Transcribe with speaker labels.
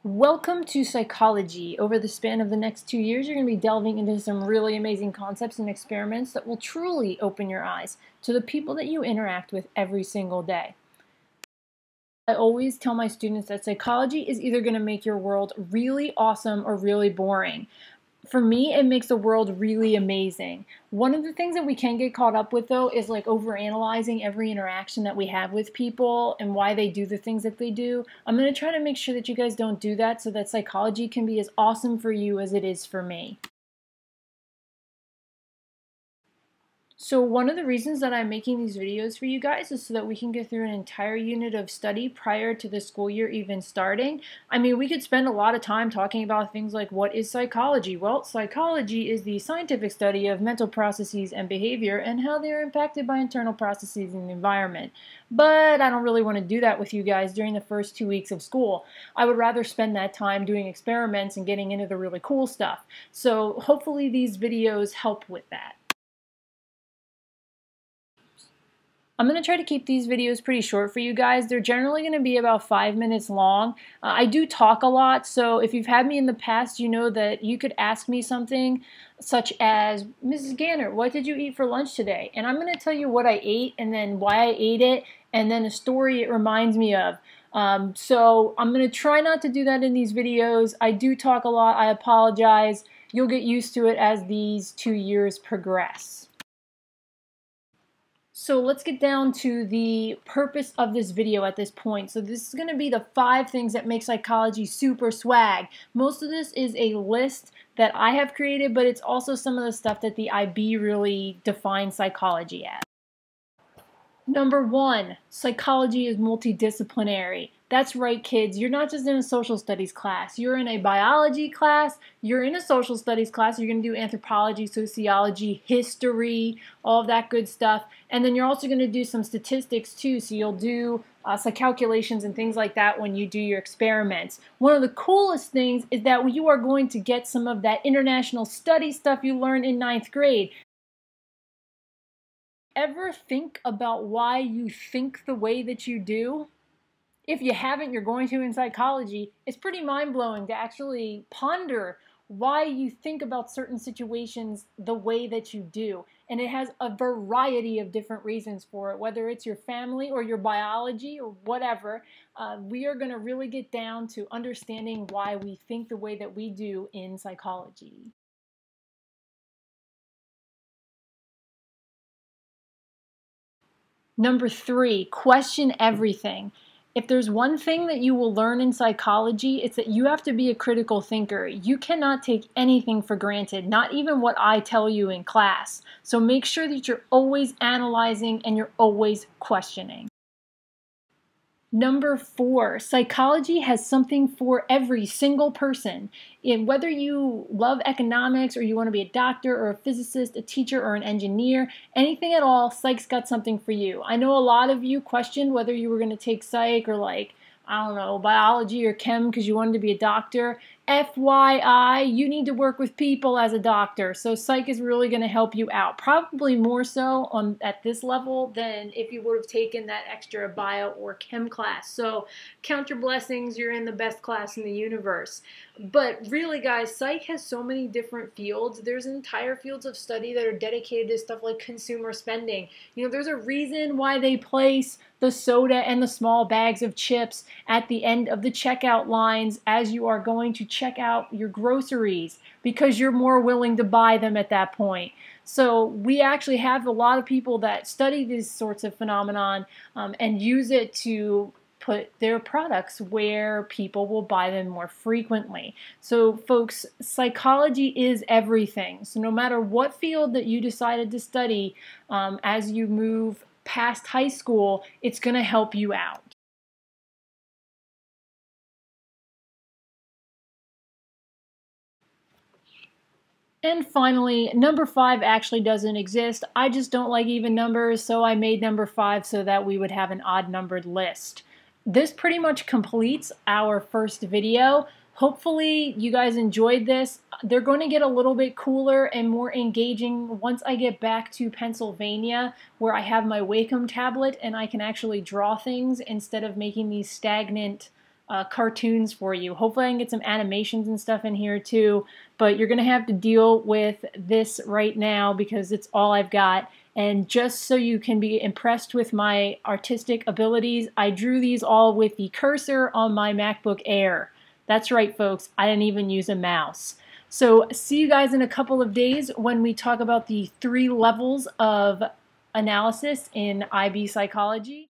Speaker 1: Welcome to psychology. Over the span of the next 2 years, you're going to be delving into some really amazing concepts and experiments that will truly open your eyes to the people that you interact with every single day. I always tell my students that psychology is either going to make your world really awesome or really boring. For me, it makes the world really amazing. One of the things that we can get caught up with, though, is like overanalyzing every interaction that we have with people and why they do the things that they do. I'm going to try to make sure that you guys don't do that so that psychology can be as awesome for you as it is for me. So one of the reasons that I'm making these videos for you guys is so that we can get through an entire unit of study prior to the school year even starting. I mean, we could spend a lot of time talking about things like, what is psychology? Well, psychology is the scientific study of mental processes and behavior and how they are impacted by internal processes in the environment. But I don't really want to do that with you guys during the first 2 weeks of school. I would rather spend that time doing experiments and getting into the really cool stuff. So hopefully these videos help with that. I'm going to try to keep these videos pretty short for you guys. They're generally going to be about 5 minutes long. I do talk a lot, so if you've had me in the past, you know that you could ask me something such as, Mrs. Ganner, what did you eat for lunch today? And I'm going to tell you what I ate and then why I ate it and then a story it reminds me of. So I'm going to try not to do that in these videos. I do talk a lot. I apologize. You'll get used to it as these 2 years progress. So let's get down to the purpose of this video at this point. So this is going to be the 5 things that make psychology super swag. Most of this is a list that I have created, but it's also some of the stuff that the IB really defines psychology as. Number 1, psychology is multidisciplinary. That's right, kids. You're not just in a social studies class. You're in a biology class. You're in a social studies class. You're going to do anthropology, sociology, history, all of that good stuff. And then you're also going to do some statistics too. So you'll do some calculations and things like that when you do your experiments. One of the coolest things is that you are going to get some of that international study stuff you learned in 9th grade. Ever think about why you think the way that you do? If you haven't, you're going to in psychology. It's pretty mind-blowing to actually ponder why you think about certain situations the way that you do. And it has a variety of different reasons for it, whether it's your family or your biology or whatever. We are going to really get down to understanding why we think the way that we do in psychology. Number 3, question everything. If there's one thing that you will learn in psychology, it's that you have to be a critical thinker. You cannot take anything for granted, not even what I tell you in class. So make sure that you're always analyzing and you're always questioning. Number 4, psychology has something for every single person. Whether you love economics or you want to be a doctor or a physicist, a teacher or an engineer, anything at all, psych's got something for you. I know a lot of you questioned whether you were going to take psych or I don't know, biology or chem because you wanted to be a doctor. FYI, you need to work with people as a doctor, so psych is really going to help you out. Probably more so at this level than if you would have taken that extra bio or chem class. So count your blessings, you're in the best class in the universe. But really, guys, psych has so many different fields. There's entire fields of study that are dedicated to stuff like consumer spending. You know, there's a reason why they place the soda and the small bags of chips at the end of the checkout lines as you are going to check out your groceries, because you're more willing to buy them at that point. So we actually have a lot of people that study these sorts of phenomenon and use it to put their products where people will buy them more frequently. So folks, psychology is everything. So no matter what field that you decided to study as you move past high school, it's going to help you out. And finally, number 5 actually doesn't exist. I just don't like even numbers, so I made number 5 so that we would have an odd-numbered list. This pretty much completes our first video. Hopefully you guys enjoyed this. They're going to get a little bit cooler and more engaging once I get back to Pennsylvania, where I have my Wacom tablet and I can actually draw things instead of making these stagnant cartoons for you. Hopefully I can get some animations and stuff in here too, but you're going to have to deal with this right now because it's all I've got. And just so you can be impressed with my artistic abilities, I drew these all with the cursor on my MacBook Air. That's right, folks. I didn't even use a mouse. So see you guys in a couple of days when we talk about the 3 levels of analysis in IB psychology.